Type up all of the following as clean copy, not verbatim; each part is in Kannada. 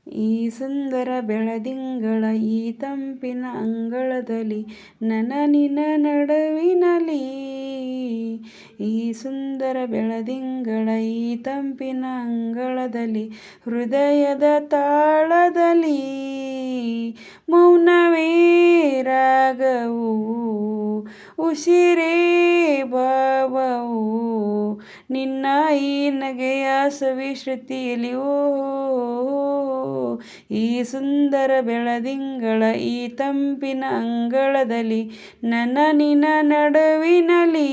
ಈ ಸುಂದರ ಬೆಳದಿಂಗಳ ಈ ತಂಪಿನ ಅಂಗಳದಲ್ಲಿ ನಿನ ನಡುವಿನಲ್ಲಿ. ಈ ಸುಂದರ ಬೆಳದಿಂಗಳ ಈ ತಂಪಿನ ಅಂಗಳದಲ್ಲಿ ಹೃದಯದ ತಾಳದಲ್ಲಿ ಮೌನವೇ ರಾಗವು ಉಸಿರೇ ಭಾವವು ನಿನ್ನ ಈ ನಗೆಯ ಸವಿಶ್ರುತಿಯಲ್ಲಿ. ಈ ಸುಂದರ ಬೆಳದಿಂಗಳ ಈ ತಂಪಿನ ಅಂಗಳದಲ್ಲಿ ನಿನ ನಡುವಿನಲ್ಲಿ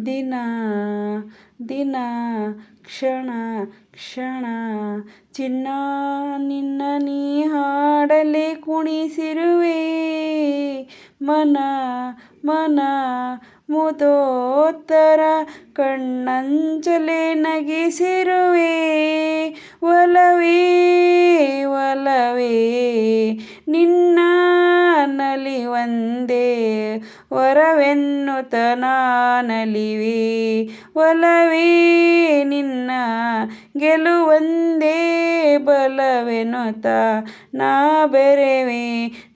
ದಿನ ದಿನ ಕ್ಷಣ ಕ್ಷಣ ಚಿನ್ನ ನಿನ್ನ ನೀ ಹಾಡಲೆ ಕುಣಿಸಿರುವೆ ಮನ ಮನ ಮುದೋತ್ತರ ಕಣ್ಣಂಚಲೆ ನಗಿಸಿರುವೆ ಒಲವೇ ಒಲವೇ ನಿನ್ನ ನಲಿವಂದೇ ವರವೆನ್ನುತ್ತ ನಾನಲಿವೆ ಒಲವೇ ನಿನ್ನ ಗೆಲುವಂದೇ ಬಲವೆನ್ನುತ್ತ ನಾ ಬೆರೆವೆ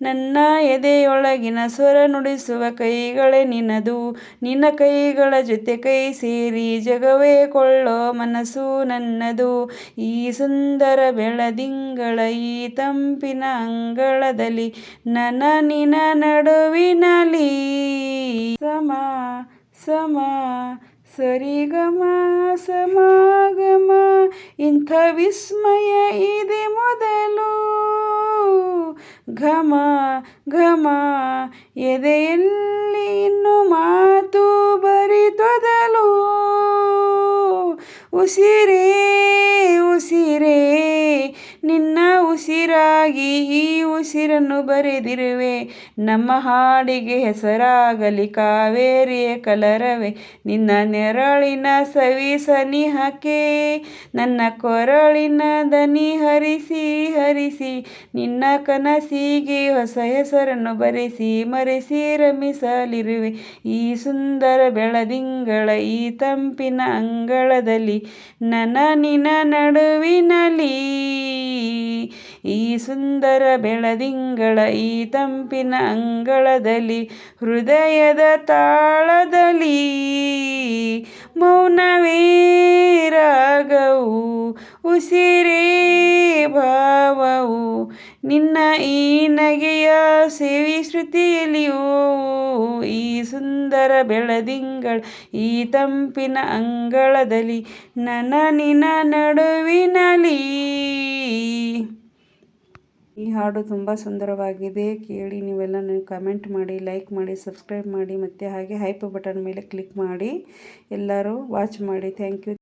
ನನ್ನ ಎದೆಯೊಳಗಿನ ಸ್ವರ ನುಡಿಸುವ ಕೈಗಳೇ ನಿನ್ನದು ನಿನ್ನ ಕೈಗಳ ಜೊತೆ ಕೈ ಸೇರಿ ಜಗವೇ ಕೊಳ್ಳೋ ಮನಸ್ಸು ನನ್ನದು. ಈ ಸುಂದರ ಬೆಳದಿಂಗಳ ಈ ತಂಪಿನ ಅಂಗಳದಲ್ಲಿ ನಿನ ನಡುವಿನಲ್ಲಿ ಸಮ ಸಮ ಸರಿಗಮ ಸಮಾಗಮ ಇಂಥ ವಿಸ್ಮಯ ಇದೆ ಮೊದಲು ಘಮ ಘಮ ಎದೆಯಲ್ಲಿ ಇನ್ನು ಮಾತು ಬರಿತೊದಲು ಉಸಿರೇ ಉಸಿರೇ ನಿನ್ನ ಉಸಿರಾಗಿ ಈ ಉಸಿರನ್ನು ಬರೆದಿರುವೆ ನಮ್ಮ ಹಾಡಿಗೆ ಹೆಸರಾಗಲಿ ಕಾವೇರಿಯ ಕಲರವೆ ನಿನ್ನ ನೆರಳಿನ ಸವಿ ಸನಿಹಕ್ಕೆ ನನ್ನ ಕೊರಳಿನ ದನಿ ಹರಿಸಿ ಹರಿಸಿ ನಿನ್ನ ಕನಸಿಗೆ ಹೊಸ ಹೆಸರನ್ನು ಬರೆಸಿ ಮರೆಸಿ ರಮಿಸಲಿರುವೆ ಈ ಸುಂದರ ಬೆಳದಿಂಗಳ ಈ ತಂಪಿನ ಅಂಗಳದಲ್ಲಿ ನಿನ ನಡುವಿನಲ್ಲಿ. ಈ ಸುಂದರ ಬೆಳದಿಂಗಳ ಈ ತಂಪಿನ ಅಂಗಳದಲ್ಲಿ ಹೃದಯದ ತಾಳದಲ್ಲಿ ಮೌನವೇ ರಾಗವು ಉಸಿರೇ ಭಾವವು ನಿನ್ನ ಈ ನಗೆಯ ಸವಿಶ್ರುತಿಯಲ್ಲಿಯೂ. ಈ ಸುಂದರ ಬೆಳದಿಂಗಳ ಈ ತಂಪಿನ ಅಂಗಳದಲ್ಲಿ ನಿನ ನಡುವಿನಲ್ಲಿ. ಈ ಹಾಡು ತುಂಬ ಸುಂದರವಾಗಿದೆ, ಕೇಳಿ ನೀವೆಲ್ಲ ಕಮೆಂಟ್ ಮಾಡಿ, ಲೈಕ್ ಮಾಡಿ, ಸಬ್ಸ್ಕ್ರೈಬ್ ಮಾಡಿ ಮತ್ತು ಹಾಗೆ ಹೈಪ್ ಬಟನ್ ಮೇಲೆ ಕ್ಲಿಕ್ ಮಾಡಿ ಎಲ್ಲರೂ ವಾಚ್ ಮಾಡಿ. Thank you.